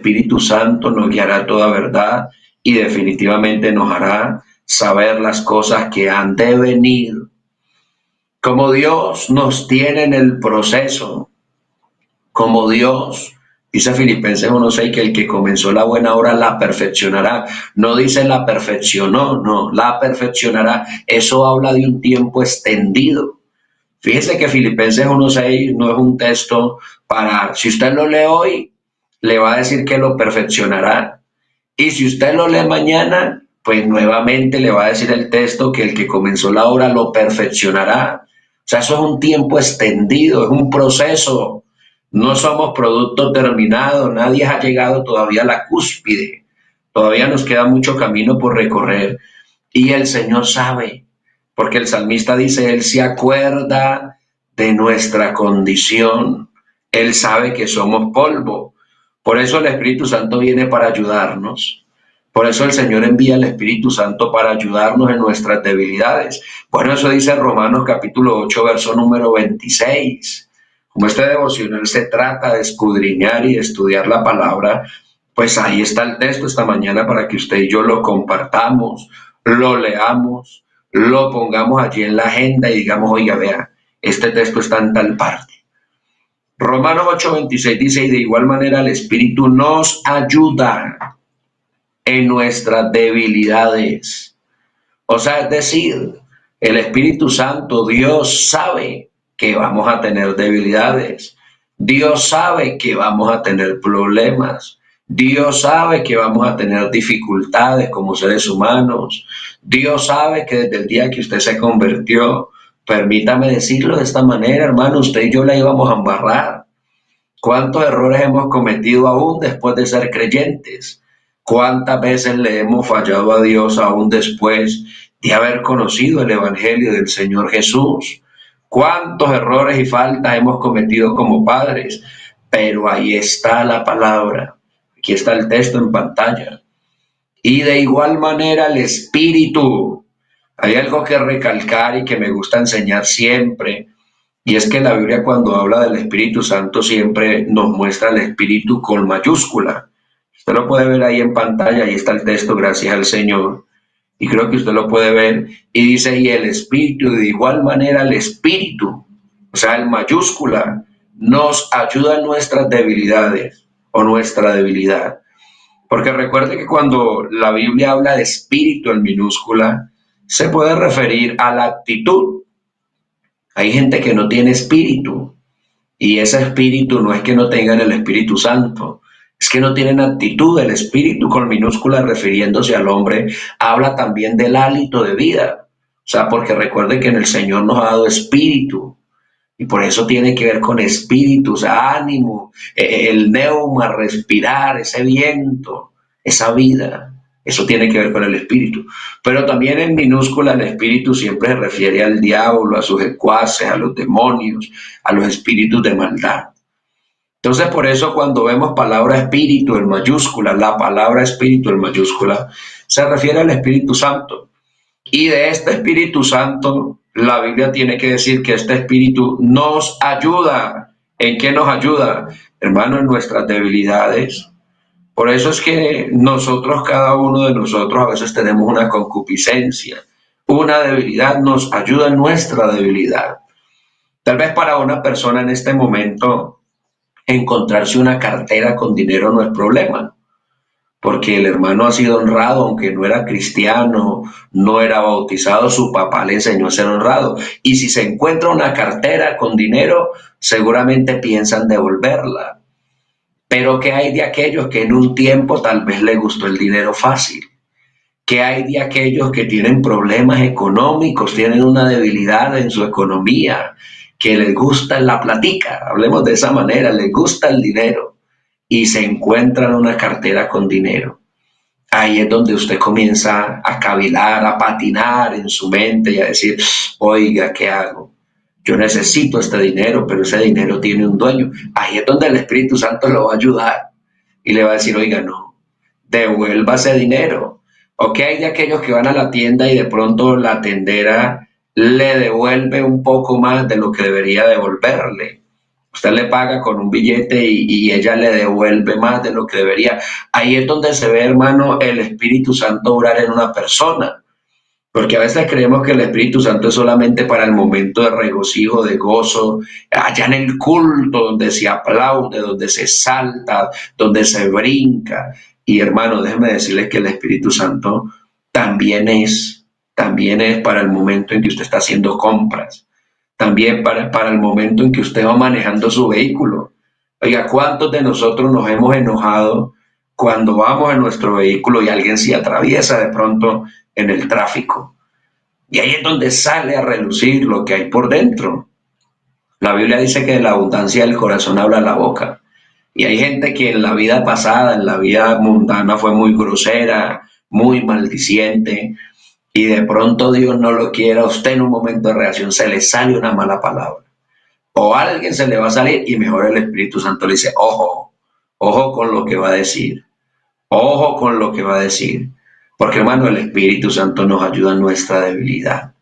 Espíritu Santo nos guiará a toda verdad y definitivamente nos hará saber las cosas que han de venir. Como Dios nos tiene en el proceso, como Dios, dice Filipenses 1:6, que el que comenzó la buena obra la perfeccionará. No dice la perfeccionó, no, la perfeccionará. Eso habla de un tiempo extendido. Fíjese que Filipenses 1:6 no es un texto para, si usted lo lee hoy, le va a decir que lo perfeccionará. Y si usted lo lee mañana, pues nuevamente le va a decir el texto que el que comenzó la obra lo perfeccionará. O sea, eso es un tiempo extendido, es un proceso. No somos producto terminado, nadie ha llegado todavía a la cúspide. Todavía nos queda mucho camino por recorrer. Y el Señor sabe, porque el salmista dice, Él se acuerda de nuestra condición. Él sabe que somos polvo. Por eso el Espíritu Santo viene para ayudarnos. Por eso el Señor envía el Espíritu Santo para ayudarnos en nuestras debilidades. Bueno, eso dice Romanos capítulo 8, verso número 26. Como este devocional se trata de escudriñar y de estudiar la palabra, pues ahí está el texto esta mañana para que usted y yo lo compartamos, lo leamos, lo pongamos allí en la agenda y digamos, oiga, vea, este texto está en tal parte. Romanos 8:26 dice, y de igual manera el Espíritu nos ayuda en nuestras debilidades. O sea, es decir, el Espíritu Santo, Dios sabe que vamos a tener debilidades. Dios sabe que vamos a tener problemas. Dios sabe que vamos a tener dificultades como seres humanos. Dios sabe que desde el día que usted se convirtió, permítame decirlo de esta manera, hermano, usted y yo la íbamos a embarrar. ¿Cuántos errores hemos cometido aún después de ser creyentes? ¿Cuántas veces le hemos fallado a Dios aún después de haber conocido el Evangelio del Señor Jesús? ¿Cuántos errores y faltas hemos cometido como padres? Pero ahí está la palabra. Aquí está el texto en pantalla. Y de igual manera el Espíritu. Hay algo que recalcar y que me gusta enseñar siempre. Y es que la Biblia cuando habla del Espíritu Santo siempre nos muestra el Espíritu con mayúscula. Usted lo puede ver ahí en pantalla, ahí está el texto, gracias al Señor. Y creo que usted lo puede ver. Y dice, y el Espíritu, de igual manera el Espíritu, o sea, el mayúscula, nos ayuda en nuestras debilidades o nuestra debilidad. Porque recuerde que cuando la Biblia habla de espíritu en minúscula, se puede referir a la actitud. Hay gente que no tiene espíritu y ese espíritu no es que no tengan el Espíritu Santo, es que no tienen actitud. El espíritu con minúscula refiriéndose al hombre habla también del hálito de vida. O sea, porque recuerde que en el Señor nos ha dado espíritu y por eso tiene que ver con espíritu, o sea, ánimo, el neuma, respirar, ese viento, esa vida. Eso tiene que ver con el espíritu. Pero también en minúscula el espíritu siempre se refiere al diablo, a sus secuaces, a los demonios, a los espíritus de maldad. Entonces, por eso cuando vemos palabra espíritu en mayúscula, la palabra espíritu en mayúscula, se refiere al Espíritu Santo. Y de este Espíritu Santo, la Biblia tiene que decir que este Espíritu nos ayuda. ¿En qué nos ayuda? Hermano, en nuestras debilidades. Por eso es que nosotros, cada uno de nosotros, a veces tenemos una concupiscencia, una debilidad, nos ayuda en nuestra debilidad. Tal vez para una persona en este momento, encontrarse una cartera con dinero no es problema, porque el hermano ha sido honrado, aunque no era cristiano, no era bautizado, su papá le enseñó a ser honrado. Y si se encuentra una cartera con dinero, seguramente piensan devolverla. Pero ¿qué hay de aquellos que en un tiempo tal vez les gustó el dinero fácil? ¿Qué hay de aquellos que tienen problemas económicos, tienen una debilidad en su economía, que les gusta la platica? Hablemos de esa manera, les gusta el dinero y se encuentran una cartera con dinero. Ahí es donde usted comienza a cavilar, a patinar en su mente y a decir, oiga, ¿qué hago? Yo necesito este dinero, pero ese dinero tiene un dueño. Ahí es donde el Espíritu Santo lo va a ayudar y le va a decir, oiga, no, devuelva ese dinero. ¿O qué hay de aquellos que van a la tienda y de pronto la tendera le devuelve un poco más de lo que debería devolverle? Usted le paga con un billete y ella le devuelve más de lo que debería. Ahí es donde se ve, hermano, el Espíritu Santo obrar en una persona. Porque a veces creemos que el Espíritu Santo es solamente para el momento de regocijo, de gozo, allá en el culto, donde se aplaude, donde se salta, donde se brinca. Y hermano, déjeme decirles que el Espíritu Santo también es para el momento en que usted está haciendo compras, también para el momento en que usted va manejando su vehículo. Oiga, ¿cuántos de nosotros nos hemos enojado cuando vamos en nuestro vehículo y alguien se atraviesa de pronto en el tráfico? Y ahí es donde sale a relucir lo que hay por dentro. La Biblia dice que de la abundancia del corazón habla la boca. Y hay gente que en la vida pasada, en la vida mundana, fue muy grosera, muy maldiciente, y de pronto Dios no lo quiera, a usted en un momento de reacción se le sale una mala palabra. O a alguien se le va a salir y mejor el Espíritu Santo le dice, ojo, ojo con lo que va a decir. Ojo con lo que va a decir. Porque hermano, el Espíritu Santo nos ayuda en nuestra debilidad.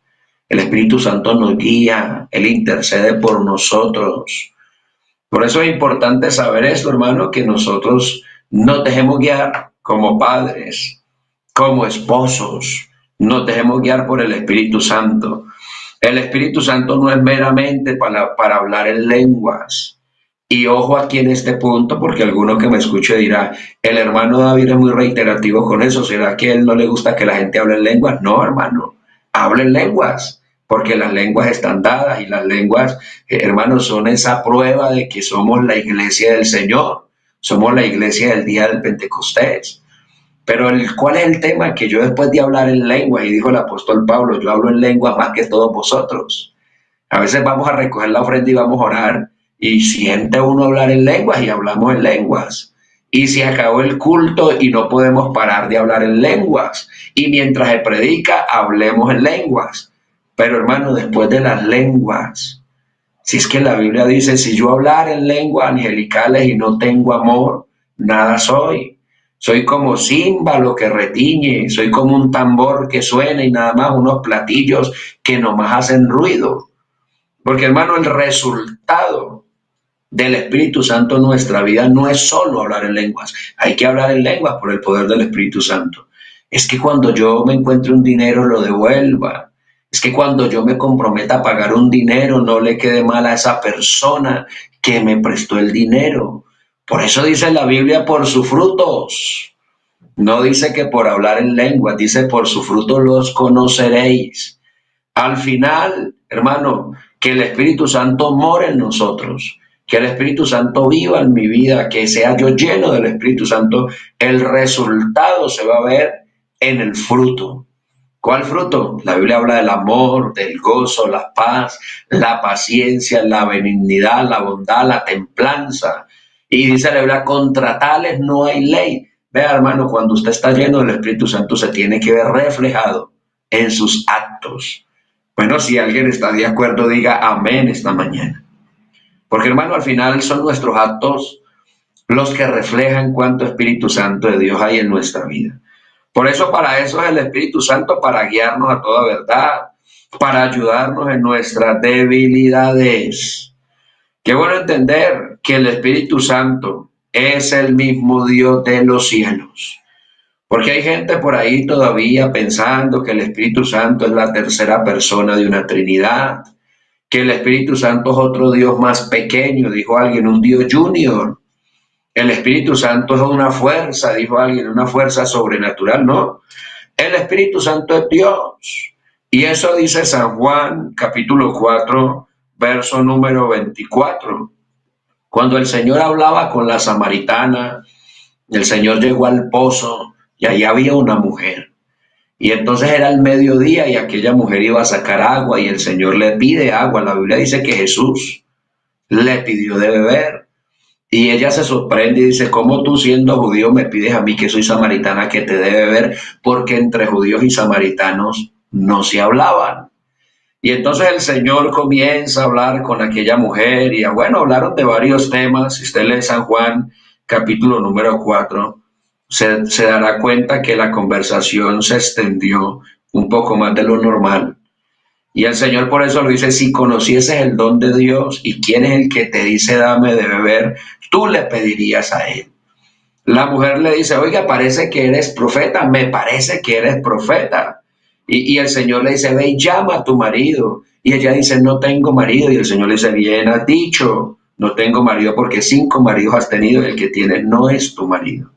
El Espíritu Santo nos guía, Él intercede por nosotros. Por eso es importante saber esto, hermano, que nosotros nos dejemos guiar como padres, como esposos, nos dejemos guiar por el Espíritu Santo. El Espíritu Santo no es meramente para hablar en lenguas. Y ojo aquí en este punto, porque alguno que me escuche dirá, el hermano David es muy reiterativo con eso, ¿será que a él no le gusta que la gente hable en lenguas? No, hermano, hable en lenguas, porque las lenguas están dadas y las lenguas, hermanos, son esa prueba de que somos la iglesia del Señor, somos la iglesia del día del Pentecostés. Pero ¿cuál es el tema? Que yo después de hablar en lenguas, y dijo el apóstol Pablo, yo hablo en lenguas más que todos vosotros. A veces vamos a recoger la ofrenda y vamos a orar, y siente uno hablar en lenguas y hablamos en lenguas. Y se acabó el culto y no podemos parar de hablar en lenguas. Y mientras se predica, hablemos en lenguas. Pero hermano, después de las lenguas, si es que la Biblia dice, si yo hablar en lenguas angelicales y no tengo amor, nada soy. Soy como címbalo que retiñe, soy como un tambor que suena y nada más unos platillos que nomás hacen ruido. Porque hermano, el resultado del Espíritu Santo en nuestra vida no es solo hablar en lenguas. Hay que hablar en lenguas por el poder del Espíritu Santo. Es que cuando yo me encuentre un dinero lo devuelva. Es que cuando yo me comprometa a pagar un dinero no le quede mal a esa persona que me prestó el dinero. Por eso dice la Biblia, por sus frutos. No dice que por hablar en lenguas, dice por sus frutos los conoceréis. Al final, hermano, que el Espíritu Santo more en nosotros, que el Espíritu Santo viva en mi vida, que sea yo lleno del Espíritu Santo, el resultado se va a ver en el fruto. ¿Cuál fruto? La Biblia habla del amor, del gozo, la paz, la paciencia, la benignidad, la bondad, la templanza. Y dice la Biblia, contra tales no hay ley. Vea, hermano, cuando usted está lleno del Espíritu Santo se tiene que ver reflejado en sus actos. Bueno, si alguien está de acuerdo, diga amén esta mañana. Porque hermano, al final son nuestros actos los que reflejan cuánto Espíritu Santo de Dios hay en nuestra vida. Por eso, para eso es el Espíritu Santo, para guiarnos a toda verdad, para ayudarnos en nuestras debilidades. Qué bueno entender que el Espíritu Santo es el mismo Dios de los cielos. Porque hay gente por ahí todavía pensando que el Espíritu Santo es la tercera persona de una Trinidad, que el Espíritu Santo es otro Dios más pequeño, dijo alguien, un Dios junior. El Espíritu Santo es una fuerza, dijo alguien, una fuerza sobrenatural, ¿no? El Espíritu Santo es Dios. Y eso dice San Juan, capítulo 4, verso número 24. Cuando el Señor hablaba con la samaritana, el Señor llegó al pozo y allí había una mujer. Y entonces era el mediodía y aquella mujer iba a sacar agua y el Señor le pide agua. La Biblia dice que Jesús le pidió de beber. Y ella se sorprende y dice, ¿cómo tú siendo judío me pides a mí que soy samaritana que te dé de beber? Porque entre judíos y samaritanos no se hablaban. Y entonces el Señor comienza a hablar con aquella mujer y bueno, hablaron de varios temas. Si usted lee San Juan, capítulo número 4, se dará cuenta que la conversación se extendió un poco más de lo normal. Y el Señor por eso lo dice, si conocieses el don de Dios y quién es el que te dice dame de beber, tú le pedirías a él. La mujer le dice, oiga, parece que eres profeta, me parece que eres profeta. Y el Señor le dice, ve y llama a tu marido. Y ella dice, no tengo marido. Y el Señor le dice, bien has dicho, no tengo marido porque 5 maridos has tenido y el que tienes no es tu marido.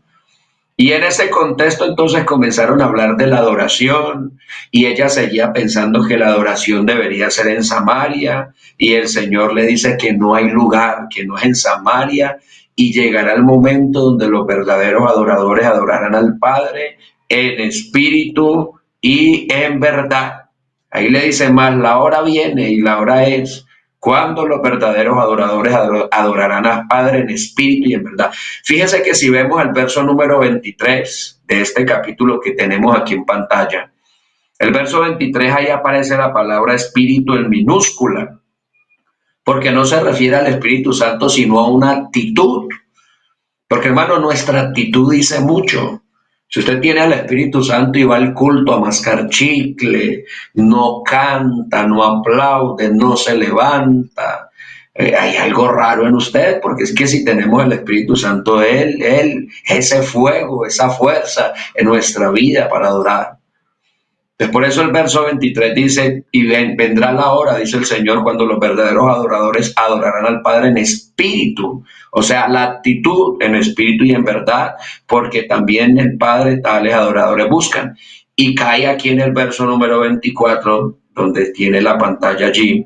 Y en ese contexto entonces comenzaron a hablar de la adoración y ella seguía pensando que la adoración debería ser en Samaria y el Señor le dice que no hay lugar, que no es en Samaria y llegará el momento donde los verdaderos adoradores adorarán al Padre en espíritu y en verdad. Ahí le dice más, la hora viene y la hora es cuando los verdaderos adoradores adorarán al Padre en espíritu y en verdad. Fíjese que si vemos el verso número 23 de este capítulo que tenemos aquí en pantalla, el verso 23 ahí aparece la palabra espíritu en minúscula, porque no se refiere al Espíritu Santo, sino a una actitud. Porque hermano, nuestra actitud dice mucho. Si usted tiene al Espíritu Santo y va al culto a mascar chicle, no canta, no aplaude, no se levanta, hay algo raro en usted, porque es que si tenemos el Espíritu Santo, Él, ese fuego, esa fuerza en nuestra vida para adorar. Entonces, por eso el verso 23 dice, y vendrá la hora, dice el Señor, cuando los verdaderos adoradores adorarán al Padre en espíritu, o sea, la actitud en espíritu y en verdad, porque también el Padre tales adoradores buscan. Y cae aquí en el verso número 24, donde tiene la pantalla allí,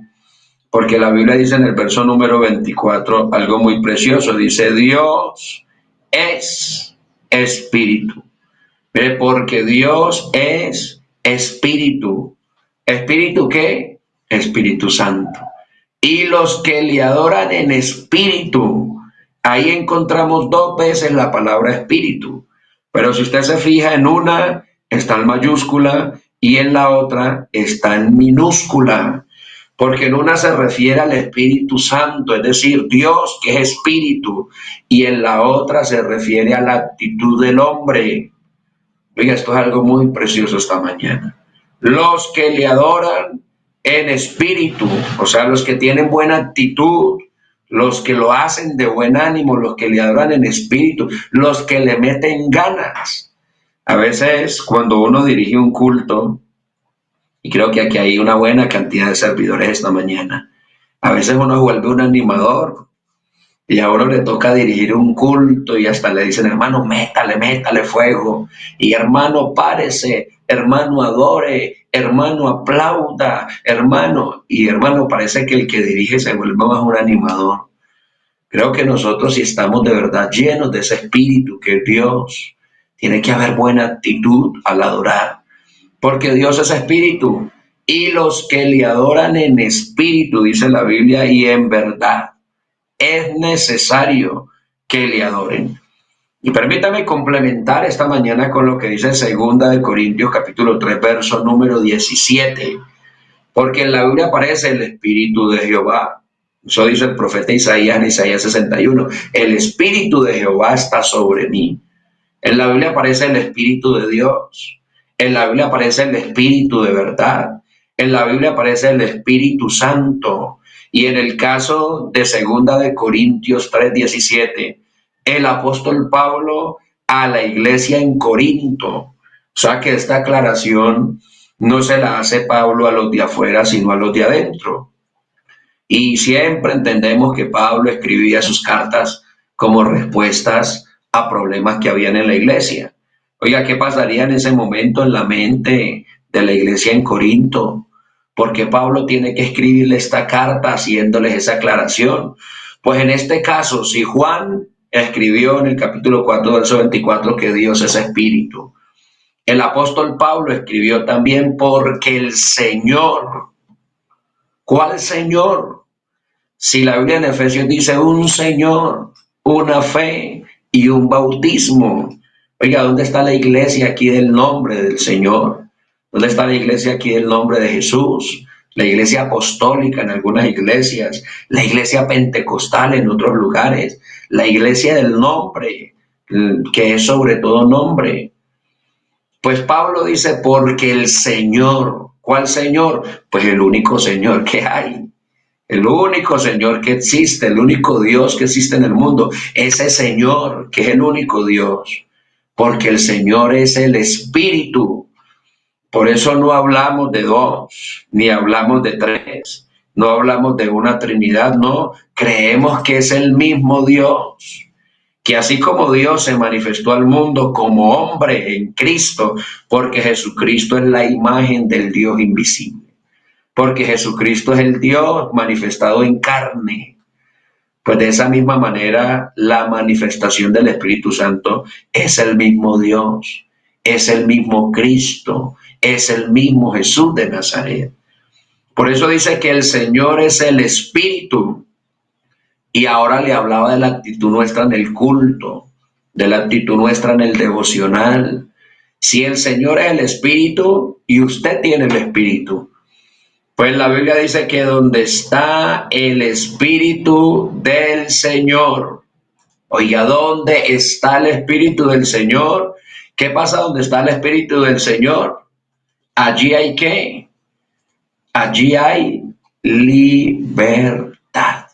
porque la Biblia dice en el verso número 24 algo muy precioso, dice, Dios es espíritu. Porque Dios es espíritu. ¿Espíritu qué? Espíritu Santo. Y los que le adoran en espíritu, ahí encontramos 2 veces la palabra espíritu. Pero si usted se fija en una, está en mayúscula y en la otra está en minúscula. Porque en una se refiere al Espíritu Santo, es decir, Dios que es espíritu, y en la otra se refiere a la actitud del hombre. Oiga, esto es algo muy precioso esta mañana. Los que le adoran en espíritu, o sea, los que tienen buena actitud, los que lo hacen de buen ánimo, los que le adoran en espíritu, los que le meten ganas. A veces cuando uno dirige un culto, y creo que aquí hay una buena cantidad de servidores esta mañana, a veces uno vuelve un animador, y a uno le toca dirigir un culto y hasta le dicen, hermano, métale fuego. Y hermano, párese, hermano, adore, hermano, aplauda, hermano. Y hermano, parece que el que dirige se vuelve más un animador. Creo que nosotros, si estamos de verdad llenos de ese espíritu que es Dios, tiene que haber buena actitud al adorar. Porque Dios es espíritu. Y los que le adoran en espíritu, dice la Biblia, y en verdad. Es necesario que le adoren. Y permítame complementar esta mañana con lo que dice 2 Corintios capítulo 3, verso número 17. Porque en la Biblia aparece el Espíritu de Jehová. Eso dice el profeta Isaías en Isaías 61. El Espíritu de Jehová está sobre mí. En la Biblia aparece el Espíritu de Dios. En la Biblia aparece el Espíritu de verdad. En la Biblia aparece el Espíritu Santo. Y en el caso de 2 Corintios 3:17, el apóstol Pablo a la iglesia en Corinto. O sea que esta aclaración no se la hace Pablo a los de afuera, sino a los de adentro. Y siempre entendemos que Pablo escribía sus cartas como respuestas a problemas que habían en la iglesia. Oiga, ¿qué pasaría en ese momento en la mente de la iglesia en Corinto? Porque Pablo tiene que escribirle esta carta haciéndoles esa aclaración. Pues en este caso, si Juan escribió en el capítulo 4, verso 24, que Dios es espíritu, el apóstol Pablo escribió también porque el Señor, ¿cuál Señor? Si la Biblia en Efesios dice un Señor, una fe y un bautismo. Oiga, ¿dónde está la iglesia aquí del nombre del Señor? ¿Dónde está la iglesia aquí del nombre de Jesús? La iglesia apostólica en algunas iglesias, la iglesia pentecostal en otros lugares, la iglesia del nombre, que es sobre todo nombre. Pues Pablo dice, porque el Señor, ¿Cuál Señor? Pues el único Señor que hay. El único Señor que existe, el único Dios que existe en el mundo, ese Señor que es el único Dios, porque el Señor es el Espíritu. Por eso no hablamos de dos, ni hablamos de tres, no hablamos de una Trinidad, no, creemos que es el mismo Dios, que así como Dios se manifestó al mundo como hombre en Cristo, porque Jesucristo es la imagen del Dios invisible. Porque Jesucristo es el Dios manifestado en carne. Pues de esa misma manera, la manifestación del Espíritu Santo es el mismo Dios, es el mismo Cristo, es el mismo Jesús de Nazaret. Por eso dice que el Señor es el Espíritu. Y ahora le hablaba de la actitud nuestra en el culto, de la actitud nuestra en el devocional. Si el Señor es el Espíritu y usted tiene el Espíritu, pues la Biblia dice que donde está el Espíritu del Señor, oiga, ¿dónde está el Espíritu del Señor? ¿Qué pasa donde está el Espíritu del Señor? Allí hay ¿qué? Allí hay libertad.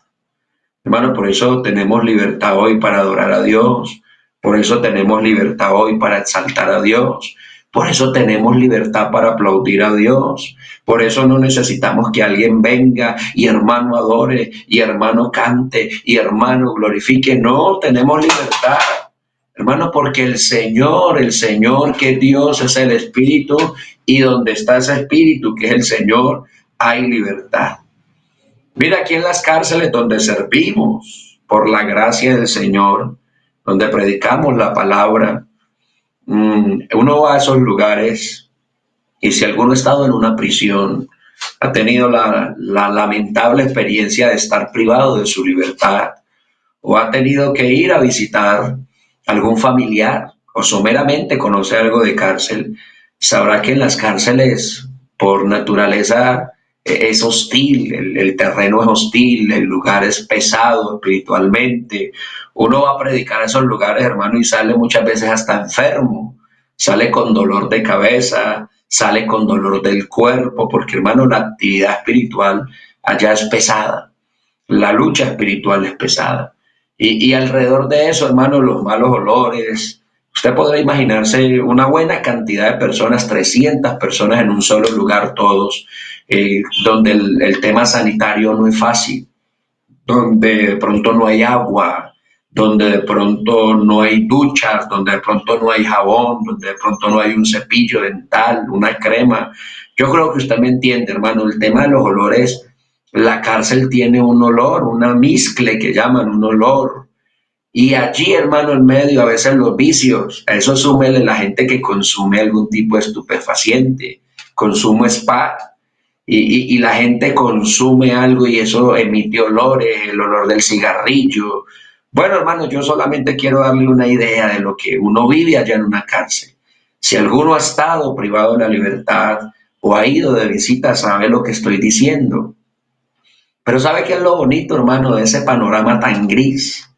Hermano, por eso tenemos libertad hoy para adorar a Dios. Por eso tenemos libertad hoy para exaltar a Dios. Por eso tenemos libertad para aplaudir a Dios. Por eso no necesitamos que alguien venga y hermano adore, y hermano cante, y hermano glorifique. No, tenemos libertad. Hermano, porque el Señor que Dios es el Espíritu, y donde está ese Espíritu que es el Señor, hay libertad. Mira, aquí en las cárceles donde servimos por la gracia del Señor, donde predicamos la palabra, uno va a esos lugares y si alguno ha estado en una prisión, ha tenido la lamentable experiencia de estar privado de su libertad o ha tenido que ir a visitar algún familiar o someramente conoce algo de cárcel, sabrá que en las cárceles por naturaleza es hostil, el terreno es hostil, el lugar es pesado espiritualmente. Uno va a predicar a esos lugares, hermano, y sale muchas veces hasta enfermo, sale con dolor de cabeza, sale con dolor del cuerpo, porque hermano, la actividad espiritual allá es pesada, la lucha espiritual es pesada. Y alrededor de eso, hermano, los malos olores. Usted podrá imaginarse una buena cantidad de personas, 300 personas en un solo lugar, todos, donde el tema sanitario no es fácil, donde de pronto no hay agua, donde de pronto no hay duchas, donde de pronto no hay jabón, donde de pronto no hay un cepillo dental, una crema. Yo creo que usted me entiende, hermano, el tema de los olores, la cárcel tiene un olor, una mezcla que llaman un olor. Y allí, hermano, en medio, a veces los vicios, a eso súmele la gente que consume algún tipo de estupefaciente, consumo spa, y la gente consume algo y eso emite olores, el olor del cigarrillo. Bueno, hermano, yo solamente quiero darle una idea de lo que uno vive allá en una cárcel. Si alguno ha estado privado de la libertad o ha ido de visita, sabe lo que estoy diciendo. Pero ¿sabe qué es lo bonito, hermano, de ese panorama tan gris?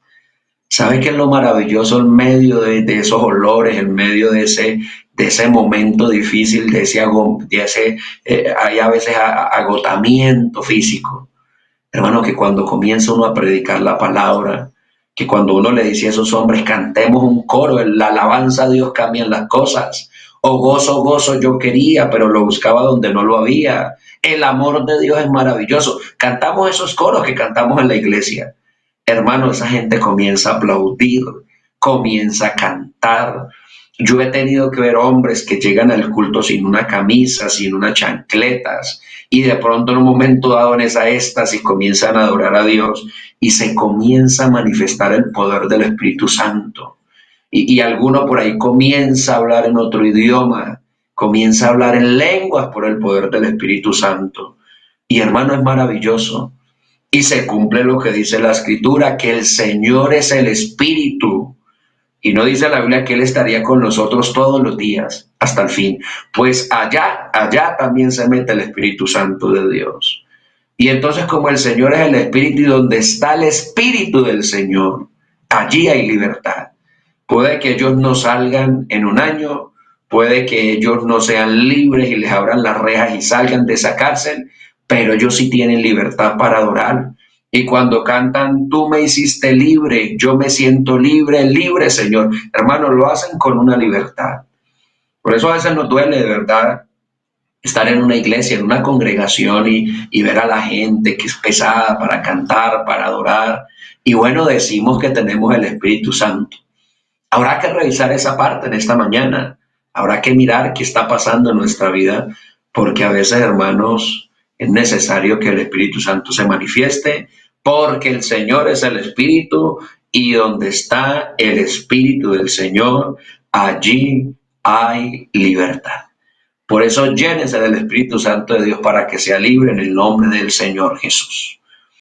¿Sabe qué es lo maravilloso en medio de esos olores, en medio de ese momento difícil, hay a veces agotamiento físico? Hermano, que cuando comienza uno a predicar la palabra, que cuando uno le dice a esos hombres, cantemos un coro, en la alabanza a Dios cambian las cosas. O gozo, gozo yo quería, pero lo buscaba donde no lo había. El amor de Dios es maravilloso. Cantamos esos coros que cantamos en la iglesia. Hermano, esa gente comienza a aplaudir, comienza a cantar. Yo he tenido que ver hombres que llegan al culto sin una camisa, sin unas chancletas, y de pronto en un momento dado en esa éxtasis comienzan a adorar a Dios y se comienza a manifestar el poder del Espíritu Santo. Y alguno por ahí comienza a hablar en otro idioma, comienza a hablar en lenguas por el poder del Espíritu Santo. Y hermano, es maravilloso. Y se cumple lo que dice la Escritura, que el Señor es el Espíritu. Y no dice la Biblia que Él estaría con nosotros todos los días, hasta el fin. Pues allá también se mete el Espíritu Santo de Dios. Y entonces como el Señor es el Espíritu y donde está el Espíritu del Señor, allí hay libertad. Puede que ellos no salgan en un año, puede que ellos no sean libres y les abran las rejas y salgan de esa cárcel, pero ellos sí tienen libertad para adorar. Y cuando cantan, tú me hiciste libre, yo me siento libre, libre, Señor. Hermanos, lo hacen con una libertad. Por eso a veces nos duele, de verdad, estar en una iglesia, en una congregación y ver a la gente que es pesada para cantar, para adorar. Y bueno, decimos que tenemos el Espíritu Santo. Habrá que revisar esa parte en esta mañana. Habrá que mirar qué está pasando en nuestra vida, porque a veces, hermanos, es necesario que el Espíritu Santo se manifieste, porque el Señor es el Espíritu y donde está el Espíritu del Señor, allí hay libertad. Por eso llénese del Espíritu Santo de Dios para que sea libre en el nombre del Señor Jesús.